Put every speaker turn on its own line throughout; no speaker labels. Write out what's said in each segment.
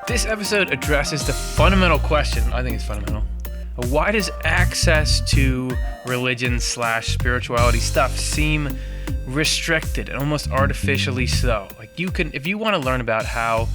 This episode addresses the fundamental question, I think it's fundamental. Why does access to religion/spirituality stuff seem restricted and almost artificially so? Like if you want to learn about how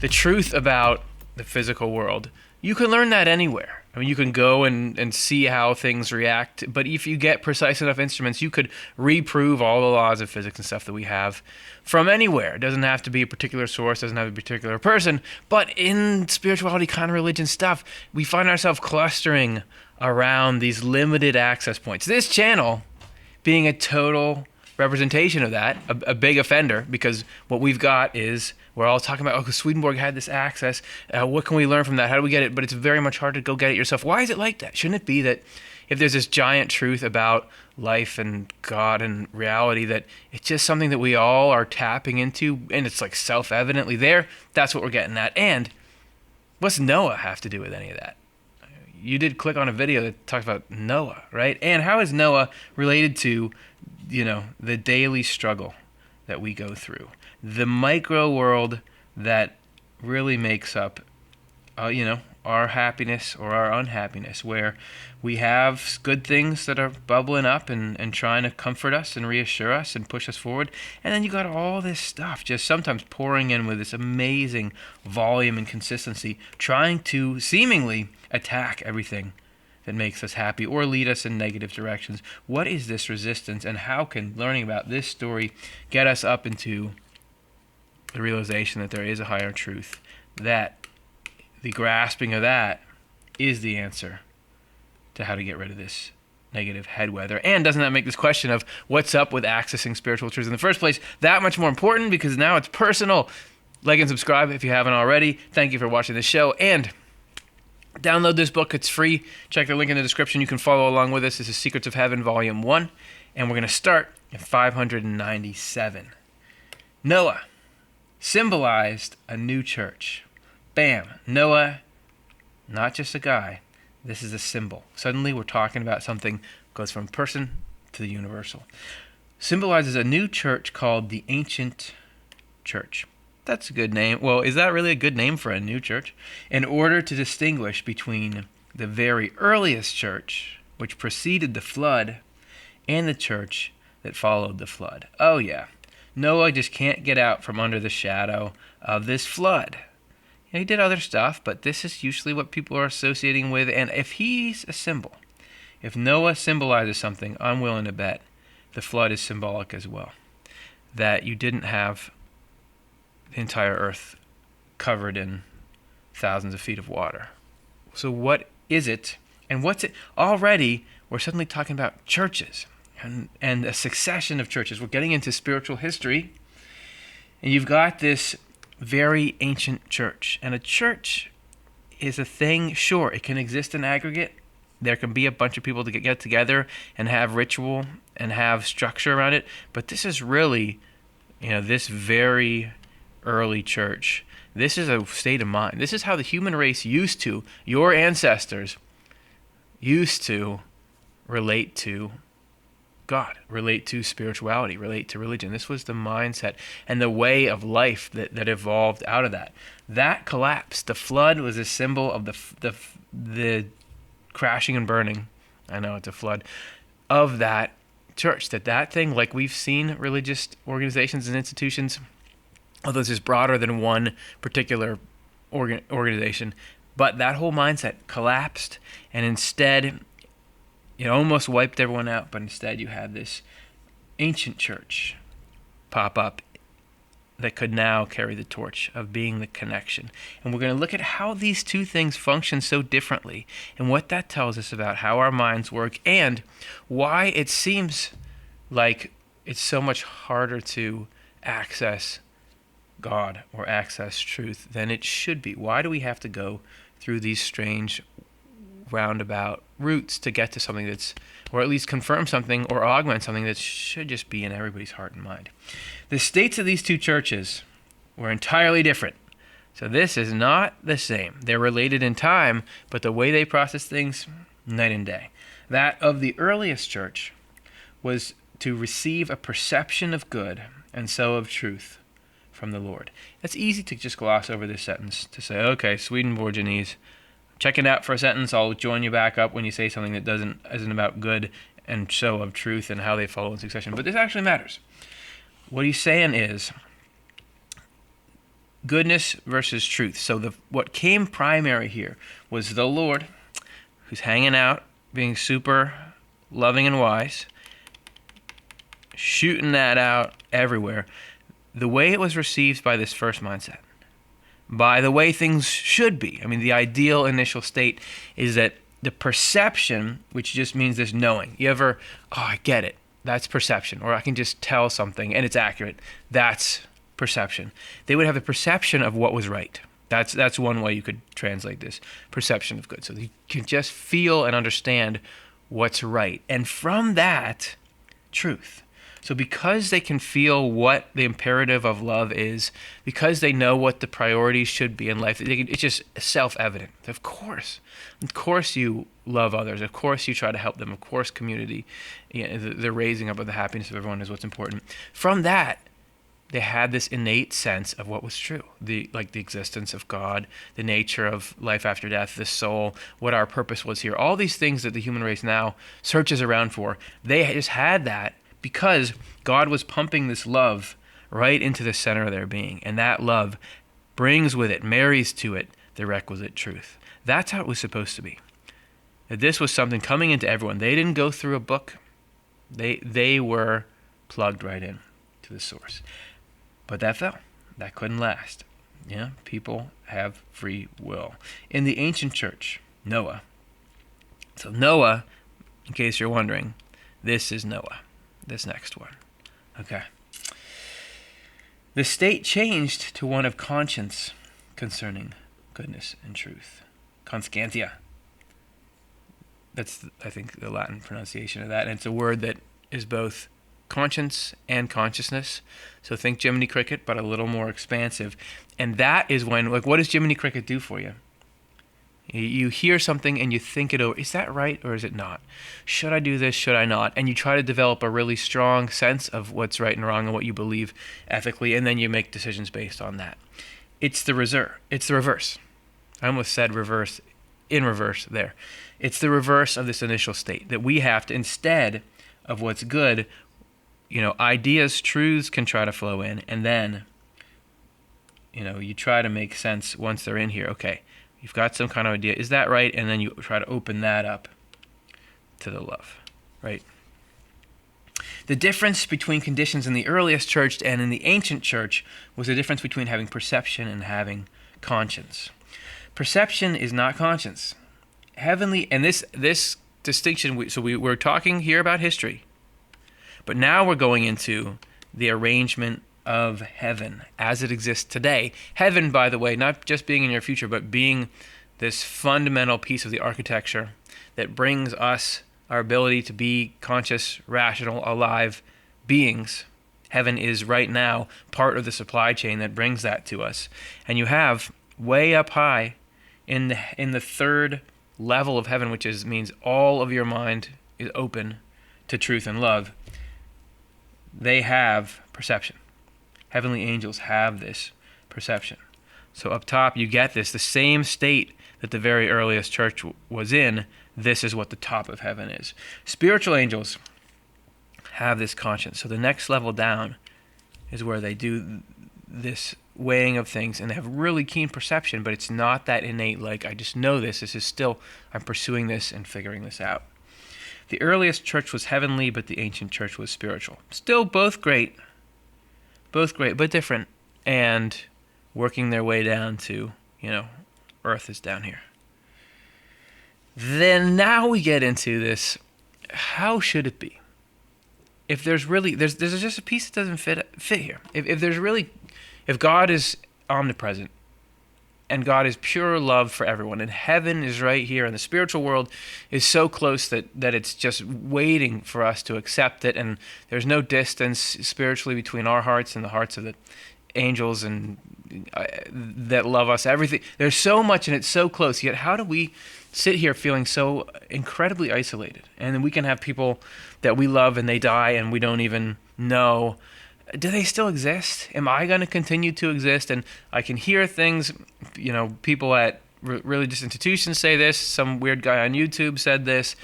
the truth about the physical world, you can learn that anywhere. I mean, you can go and see how things react, but if you get precise enough instruments, you could reprove all the laws of physics and stuff that we have from anywhere. It doesn't have to be a particular source, doesn't have to be a particular person, but in spirituality, kind of religion stuff, we find ourselves clustering around these limited access points. This channel being a total representation of that, a big offender, because what we've got is we're all talking about, Swedenborg had this access. What can we learn from that? How do we get it? But it's very much hard to go get it yourself. Why is it like that? Shouldn't it be that if there's this giant truth about life and God and reality, that it's just something that we all are tapping into and it's like self-evidently there? That's what we're getting at. And what's Noah have to do with any of that? You did click on a video that talks about Noah, right? And how is Noah related to, the daily struggle that we go through? The micro world that really makes up, our happiness or our unhappiness, where we have good things that are bubbling up and trying to comfort us and reassure us and push us forward. And then you got all this stuff just sometimes pouring in with this amazing volume and consistency, trying to seemingly attack everything that makes us happy or lead us in negative directions. What is this resistance, and how can learning about this story get us up into the realization that there is a higher truth, that the grasping of that is the answer to how to get rid of this negative head weather? And doesn't that make this question of what's up with accessing spiritual truth in the first place that much more important, because now it's personal? Like and subscribe if you haven't already. Thank you for watching this show, and download this book. It's free. Check the link in the description. You can follow along with us. This is Secrets of Heaven, Volume 1, and we're going to start at 597. Noah symbolized a new church. Bam. Noah, not just a guy. This is a symbol. Suddenly we're talking about something goes from person to the universal. Symbolizes a new church called the Ancient Church. That's a good name. Well, is that really a good name for a new church? In order to distinguish between the very earliest church, which preceded the flood, and the church that followed the flood. Oh yeah, Noah just can't get out from under the shadow of this flood. He did other stuff, but this is usually what people are associating with. And if he's a symbol, if Noah symbolizes something, I'm willing to bet the flood is symbolic as well. That you didn't have the entire earth covered in thousands of feet of water. So what is it, and what's it? Already, we're suddenly talking about churches and a succession of churches. We're getting into spiritual history, and you've got this very ancient church. And a church is a thing, sure, it can exist in aggregate. There can be a bunch of people to get together and have ritual and have structure around it, but this is really, this very early church. This is a state of mind. This is how the human race used to, your ancestors used to relate to God, relate to spirituality, relate to religion. This was the mindset and the way of life that evolved out of that. That collapsed. The flood was a symbol of the crashing and burning, I know it's a flood, of that church. That thing, like we've seen religious organizations and institutions, although this is broader than one particular organization, but that whole mindset collapsed, and instead it almost wiped everyone out, but instead you have this ancient church pop up that could now carry the torch of being the connection. And we're going to look at how these two things function so differently and what that tells us about how our minds work and why it seems like it's so much harder to access God or access truth than it should be. Why do we have to go through these strange roundabout routes to get to something that's, or at least confirm something or augment something that should just be in everybody's heart and mind? The states of these two churches were entirely different. So this is not the same. They're related in time, but the way they process things, night and day. That of the earliest church was to receive a perception of good and so of truth from the Lord. It's easy to just gloss over this sentence, to say, okay, Swedenborgianese, check it out for a sentence. I'll join you back up when you say something that isn't about good and so of truth and how they follow in succession. But this actually matters. What he's saying is goodness versus truth. So what came primary here was the Lord, who's hanging out, being super loving and wise, shooting that out everywhere. The way it was received by this first mindset, by the way things should be. I mean, the ideal initial state is that the perception, which just means this knowing. You ever, I get it. That's perception. Or I can just tell something and it's accurate. That's perception. They would have the perception of what was right. That's one way you could translate this. Perception of good. So you can just feel and understand what's right. And from that, truth. So because they can feel what the imperative of love is, because they know what the priorities should be in life, it's just self-evident. Of course you love others. Of course you try to help them. Of course community, the raising up of the happiness of everyone is what's important. From that, they had this innate sense of what was true, the existence of God, the nature of life after death, the soul, what our purpose was here. All these things that the human race now searches around for, they just had that because God was pumping this love right into the center of their being. And that love brings with it, marries to it, the requisite truth. That's how it was supposed to be. That this was something coming into everyone. They didn't go through a book. They were plugged right in to the source. But that fell. That couldn't last. Yeah, people have free will. In the ancient church, Noah. So Noah, in case you're wondering, this is Noah. This next one. Okay. The state changed to one of conscience concerning goodness and truth. Conscientia. That's, I think, the Latin pronunciation of that. And it's a word that is both conscience and consciousness. So think Jiminy Cricket, but a little more expansive. And that is when, what does Jiminy Cricket do for you? You hear something and you think it over. Is that right or is it not? Should I do this? Should I not? And you try to develop a really strong sense of what's right and wrong and what you believe ethically, and then you make decisions based on that. It's the reverse. I almost said reverse, in reverse there. It's the reverse of this initial state, that we have to, instead of what's good, ideas, truths can try to flow in, and then, you try to make sense once they're in here. Okay, you've got some kind of idea. Is that right? And then you try to open that up to the love, right? The difference between conditions in the earliest church and in the ancient church was the difference between having perception and having conscience. Perception is not conscience. Heavenly, and this distinction, we're talking here about history, but now we're going into the arrangement of heaven as it exists today. Heaven, by the way, not just being in your future, but being this fundamental piece of the architecture that brings us our ability to be conscious, rational, alive beings. Heaven is right now part of the supply chain that brings that to us. And you have way up high in the third level of heaven, which means all of your mind is open to truth and love. They have perception. Heavenly angels have this perception. So up top, you get the same state that the very earliest church was in. This is what the top of heaven is. Spiritual angels have this conscience. So the next level down is where they do this weighing of things, and they have really keen perception, but it's not that innate, I just know this is still, I'm pursuing this and figuring this out. The earliest church was heavenly, but the ancient church was spiritual. Still both great, but different, and working their way down to, earth is down here. Then now we get into this, how should it be? If there's just a piece that doesn't fit here. If God is omnipresent, and God is pure love for everyone, and heaven is right here, and the spiritual world is so close that it's just waiting for us to accept it, and there's no distance spiritually between our hearts and the hearts of the angels and that love us, everything. There's so much, and it's so close, yet how do we sit here feeling so incredibly isolated? And then we can have people that we love and they die and we don't even know, do they still exist? Am I going to continue to exist? And I can hear things, people at religious institutions say this. Some weird guy on YouTube said this,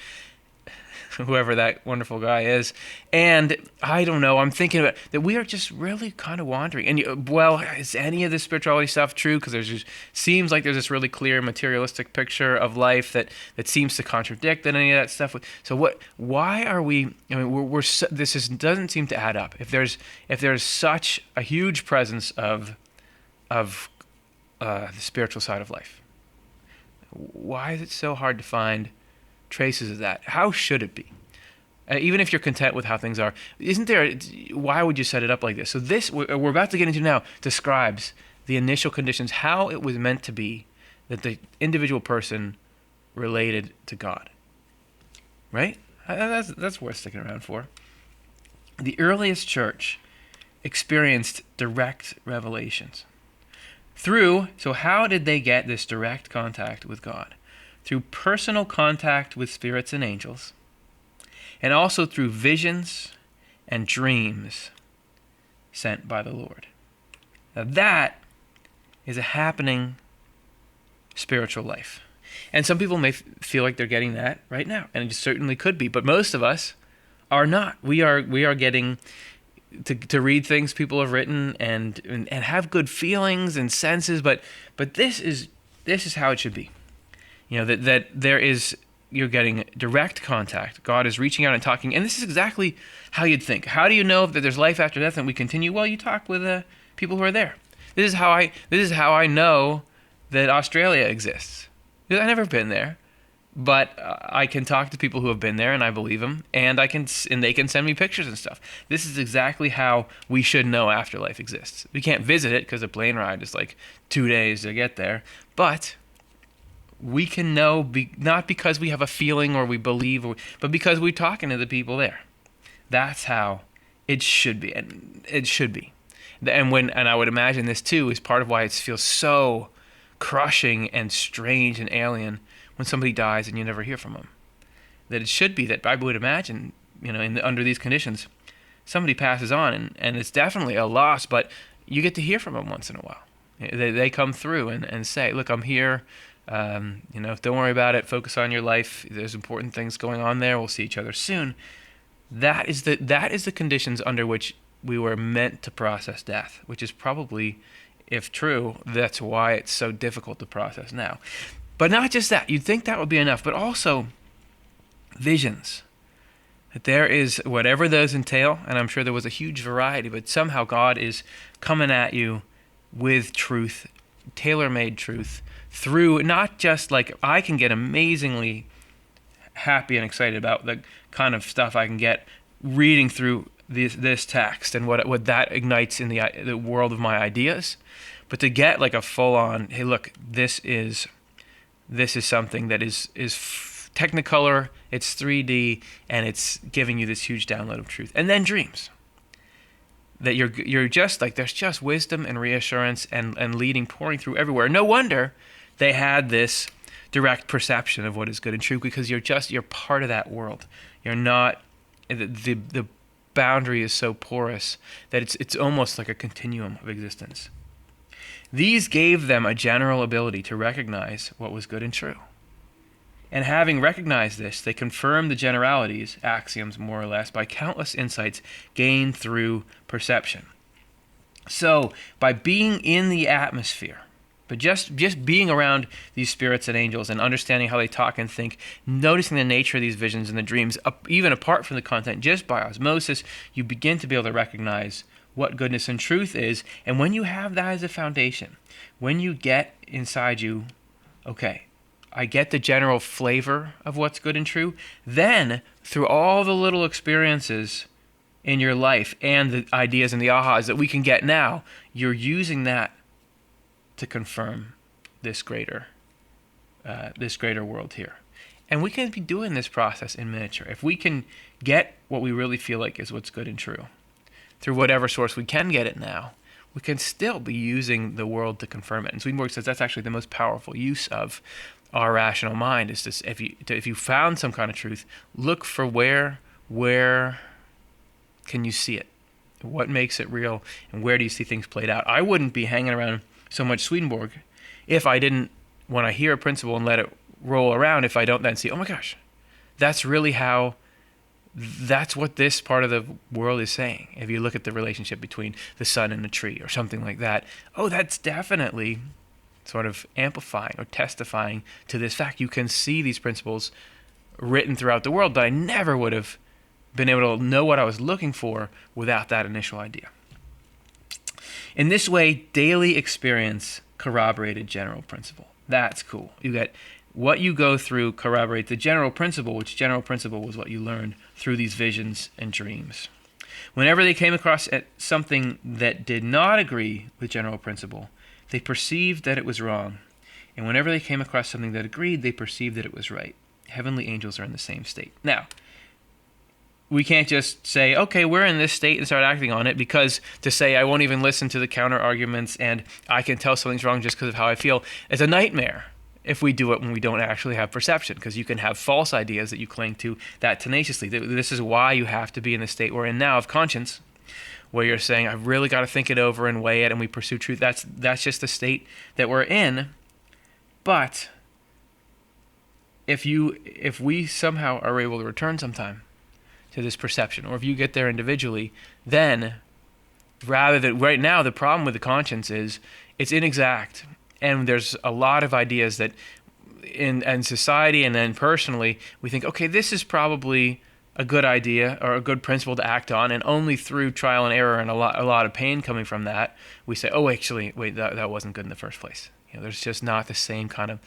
whoever that wonderful guy is. And I don't know, I'm thinking about that we are just really kind of wandering. And is any of this spirituality stuff true? Because seems like there's this really clear materialistic picture of life that seems to contradict any of that stuff. So why are we, doesn't seem to add up. If there's such a huge presence of the spiritual side of life, why is it so hard to find traces of that? How should it be? Even if you're content with how things are, why would you set it up like this? So this, we're about to get into now, describes the initial conditions, how it was meant to be that the individual person related to God. Right? That's worth sticking around for. The earliest church experienced direct revelations. So how did they get this direct contact with God? Through personal contact with spirits and angels, and also through visions and dreams sent by the Lord. Now that is a happening spiritual life. And some people may feel like they're getting that right now, and it certainly could be, but most of us are not. We are getting to read things people have written and have good feelings and senses, but this is how it should be. That there is, you're getting direct contact. God is reaching out and talking, and this is exactly how you'd think. How do you know that there's life after death and we continue? Well, you talk with people who are there. This is how I know that Australia exists. Because I've never been there, but I can talk to people who have been there, and I believe them, and they can send me pictures and stuff. This is exactly how we should know afterlife exists. We can't visit it because a plane ride is like 2 days to get there, but we can know, not because we have a feeling or we believe, but because we're talking to the people there. That's how it should be, and it should be. And I would imagine this too is part of why it feels so crushing and strange and alien when somebody dies and you never hear from them. That it should be that I would imagine, under these conditions, somebody passes on and it's definitely a loss, but you get to hear from them once in a while. They come through and say, look, I'm here. Don't worry about it. Focus on your life. There's important things going on there. We'll see each other soon. That is the conditions under which we were meant to process death, which is probably, if true, that's why it's so difficult to process now. But not just that. You'd think that would be enough, but also visions. That there is, whatever those entail, and I'm sure there was a huge variety, but somehow God is coming at you with truth, tailor-made truth, through not just like I can get amazingly happy and excited about the kind of stuff I can get reading through this text and what that ignites in the world of my ideas, but to get like a full-on, hey, look, this is something that is Technicolor, it's 3D, and it's giving you this huge download of truth. And then dreams. That you're just like, there's just wisdom and reassurance and leading pouring through everywhere. No wonder they had this direct perception of what is good and true, because you're part of that world. You're not, the boundary is so porous that it's almost like a continuum of existence. These gave them a general ability to recognize what was good and true. And having recognized this, they confirmed the generalities, axioms more or less, by countless insights gained through perception. So, by being in the atmosphere, but just being around these spirits and angels and understanding how they talk and think, noticing the nature of these visions and the dreams, even apart from the content, just by osmosis, you begin to be able to recognize what goodness and truth is. And when you have that as a foundation, when you get inside you, okay, I get the general flavor of what's good and true, then through all the little experiences in your life and the ideas and the ahas that we can get now, you're using that to confirm this greater world here. And we can be doing this process in miniature. If we can get what we really feel like is what's good and true, through whatever source we can get it now, we can still be using the world to confirm it. And Swedenborg says that's actually the most powerful use of our rational mind, is this: if you found some kind of truth, look for where can you see it? What makes it real, and where do you see things played out? I wouldn't be hanging around so much Swedenborg if I didn't, when I hear a principle and let it roll around, if I don't then see, oh my gosh, that's really how, that's what this part of the world is saying. If you look at the relationship between the sun and a tree or something like that, oh, that's definitely sort of amplifying or testifying to this fact. You can see these principles written throughout the world, but I never would have been able to know what I was looking for without that initial idea. In this way, daily experience corroborated general principle. That's cool. You get what you go through corroborate the general principle, which general principle was what you learned through these visions and dreams. Whenever they came across something that did not agree with general principle, they perceived that it was wrong. And whenever they came across something that agreed, they perceived that it was right. Heavenly angels are in the same state. Now, we can't just say, okay, we're in this state and start acting on it, because to say I won't even listen to the counter arguments and I can tell something's wrong just because of how I feel is a nightmare if we do it when we don't actually have perception, because you can have false ideas that you cling to that tenaciously. This is why you have to be in the state we're in now of conscience, where you're saying, I've really got to think it over and weigh it, and we pursue truth. That's just the state that we're in. But if we somehow are able to return sometime to this perception, or if you get there individually, then rather than right now, the problem with the conscience is it's inexact, and there's a lot of ideas that in society and then personally we think, okay, this is probably a good idea or a good principle to act on, and only through trial and error and a lot of pain coming from that we say, oh, actually, wait, that wasn't good in the first place. There's just not the same kind of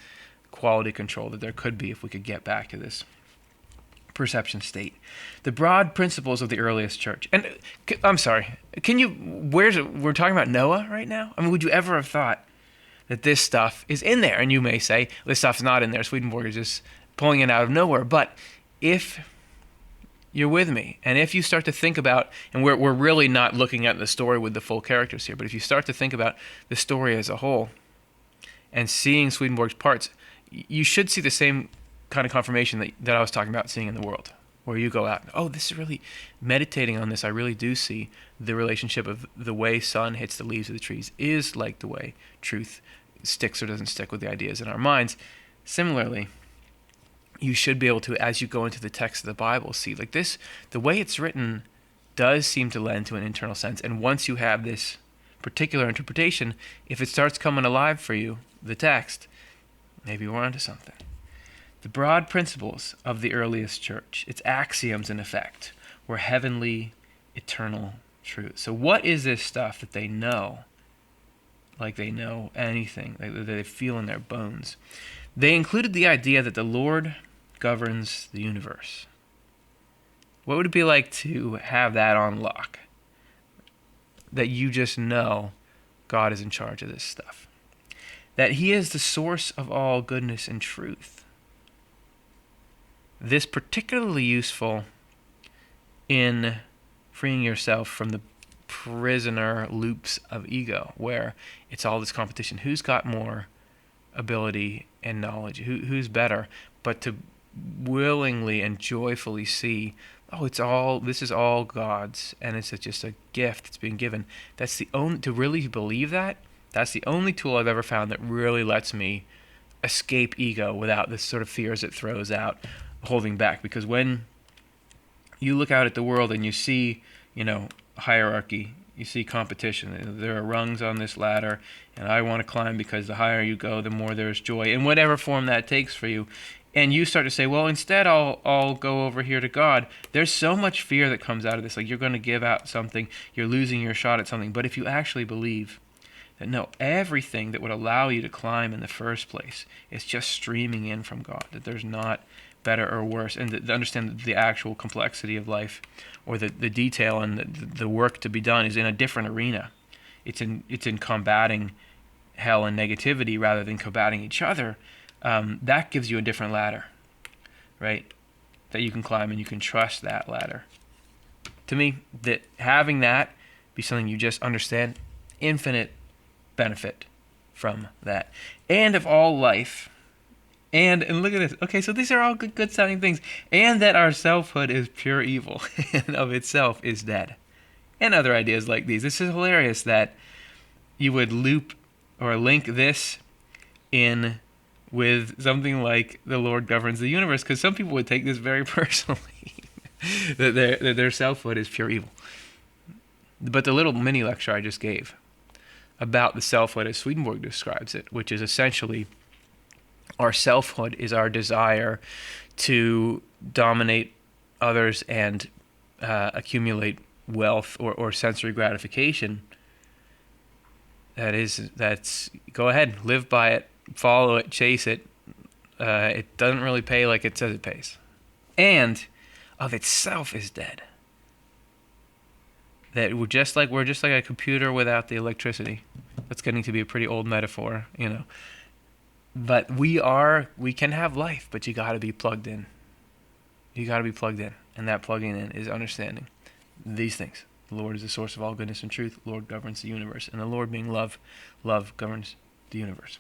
quality control that there could be if we could get back to this perception state. The broad principles of the earliest church. And I'm sorry, we're talking about Noah right now? I mean, would you ever have thought that this stuff is in there? And you may say, this stuff's not in there. Swedenborg is just pulling it out of nowhere. But if you're with me, and if you start to think about, and we're really not looking at the story with the full characters here, but if you start to think about the story as a whole and seeing Swedenborg's parts, you should see the same kind of confirmation that I was talking about seeing in the world, where you go out, oh, this is really, meditating on this, I really do see the relationship of the way sun hits the leaves of the trees is like the way truth sticks or doesn't stick with the ideas in our minds. Similarly, you should be able to, as you go into the text of the Bible, see like this, the way it's written does seem to lend to an internal sense. And once you have this particular interpretation, if it starts coming alive for you, the text, maybe we're onto something. The broad principles of the earliest church, its axioms in effect, were heavenly, eternal truth. So what is this stuff that they know, like they know anything, that they feel in their bones? They included the idea that the Lord governs the universe. What would it be like to have that on lock? That you just know God is in charge of this stuff. That He is the source of all goodness and truth. This particularly useful in freeing yourself from the prisoner loops of ego, where it's all this competition. Who's got more ability and knowledge? Who's better? But to willingly and joyfully see, oh, this is all God's, and it's just a gift that's being given. That's the only, to really believe that, that's the only tool I've ever found that really lets me escape ego without the sort of fears it throws out, holding back. Because when you look out at the world and you see, hierarchy, you see competition, there are rungs on this ladder, and I want to climb because the higher you go, the more there's joy, in whatever form that takes for you. And you start to say, well, instead I'll go over here to God. There's so much fear that comes out of this. Like, you're going to give out something, you're losing your shot at something. But if you actually believe that, no, everything that would allow you to climb in the first place is just streaming in from God, that there's not better or worse, and to understand the actual complexity of life, or the detail and the work to be done is in a different arena. It's in combating hell and negativity rather than combating each other. That gives you a different ladder, right? That you can climb, and you can trust that ladder. To me, that having that be something you just understand, infinite benefit from that. And of all life, and look at this. Okay, so these are all good sounding things. And that our selfhood is pure evil and of itself is dead. and other ideas like these. This is hilarious that you would loop or link this in with something like the Lord governs the universe, because some people would take this very personally, that their selfhood is pure evil. But the little mini lecture I just gave about the selfhood as Swedenborg describes it, which is essentially our selfhood is our desire to dominate others and accumulate wealth or sensory gratification. That's go ahead, live by it, follow it, chase it. It doesn't really pay like it says it pays, and of itself is dead. That we're just like a computer without the electricity. That's getting to be a pretty old metaphor, But we can have life, but you got to be plugged in. You got to be plugged in, and that plugging in is understanding these things. The Lord is the source of all goodness and truth. The Lord governs the universe, and the Lord being love, love governs the universe.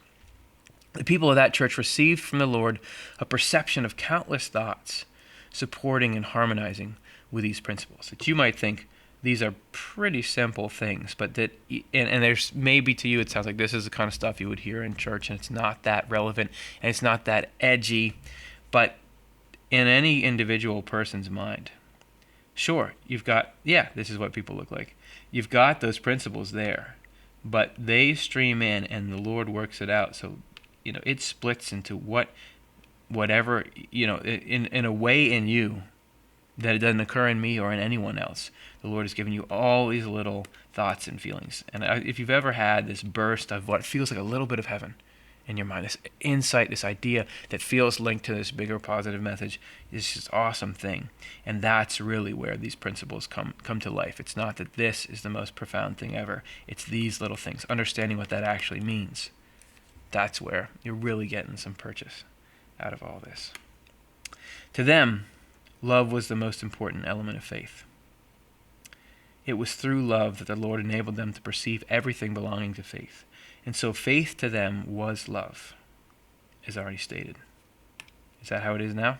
The people of that church received from the Lord a perception of countless thoughts supporting and harmonizing with these principles. That you might think these are pretty simple things, but and there's maybe to you it sounds like this is the kind of stuff you would hear in church, and it's not that relevant and it's not that edgy, but in any individual person's mind, sure, you've got, this is what people look like. You've got those principles there, but they stream in and the Lord works it out. So, it splits into whatever, in a way in you that it doesn't occur in me or in anyone else. The Lord has given you all these little thoughts and feelings. And if you've ever had this burst of what feels like a little bit of heaven in your mind, this insight, this idea that feels linked to this bigger positive message, is just an awesome thing. And that's really where these principles come to life. It's not that this is the most profound thing ever. It's these little things, understanding what that actually means. That's where you're really getting some purchase out of all this. To them, love was the most important element of faith. It was through love that the Lord enabled them to perceive everything belonging to faith. And so faith to them was love, as already stated. Is that how it is now?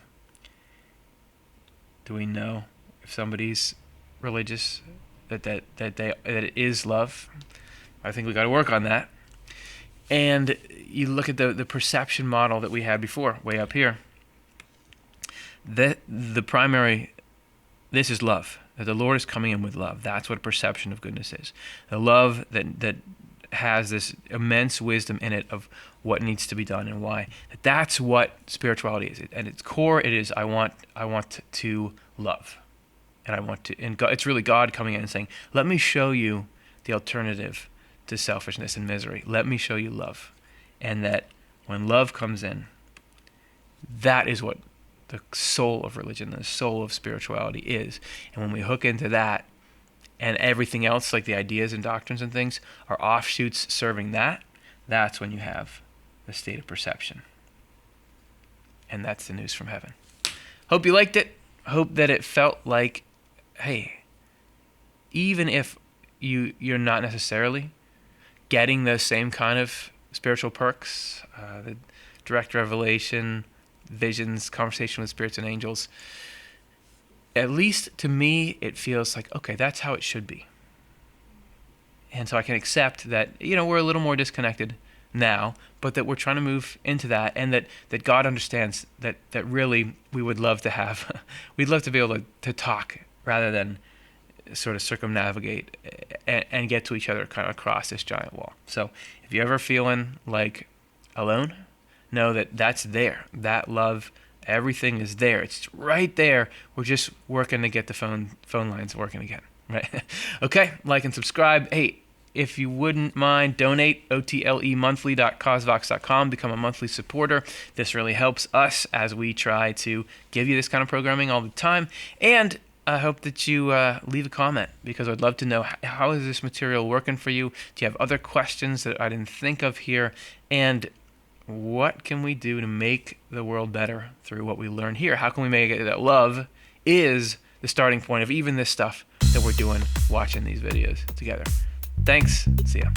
Do we know if somebody's religious that it is love? I think we got to work on that. And you look at the perception model that we had before, way up here. The primary, this is love. That the Lord is coming in with love. That's what perception of goodness is. The love that has this immense wisdom in it of what needs to be done and why. That's what spirituality is. At its core, it is I want to love, and it's really God coming in and saying, "Let me show you the alternative to selfishness and misery. Let me show you love," and that when love comes in, that is what the soul of religion, the soul of spirituality is. And when we hook into that, and everything else, like the ideas and doctrines and things, are offshoots serving that, that's when you have the state of perception. And that's the news from heaven. Hope you liked it. Hope that it felt like, hey, even if you're not necessarily getting those same kind of spiritual perks, the direct revelation, visions, conversation with spirits and angels, at least to me, it feels like, okay, that's how it should be. And so I can accept that, we're a little more disconnected now, but that we're trying to move into that, and that God understands that really we would love to have, we'd love to be able to talk rather than sort of circumnavigate and get to each other kind of across this giant wall. So if you're ever feeling like alone, know that that's there. That love, everything is there. It's right there. We're just working to get the phone lines working again, right? Okay, like and subscribe. Hey, if you wouldn't mind, donate, otlemonthly.causevox.com, become a monthly supporter. This really helps us as we try to give you this kind of programming all the time. And I hope that you leave a comment, because I'd love to know, how is this material working for you? Do you have other questions that I didn't think of here? And what can we do to make the world better through what we learn here? How can we make it that love is the starting point of even this stuff that we're doing, watching these videos together? Thanks. See ya.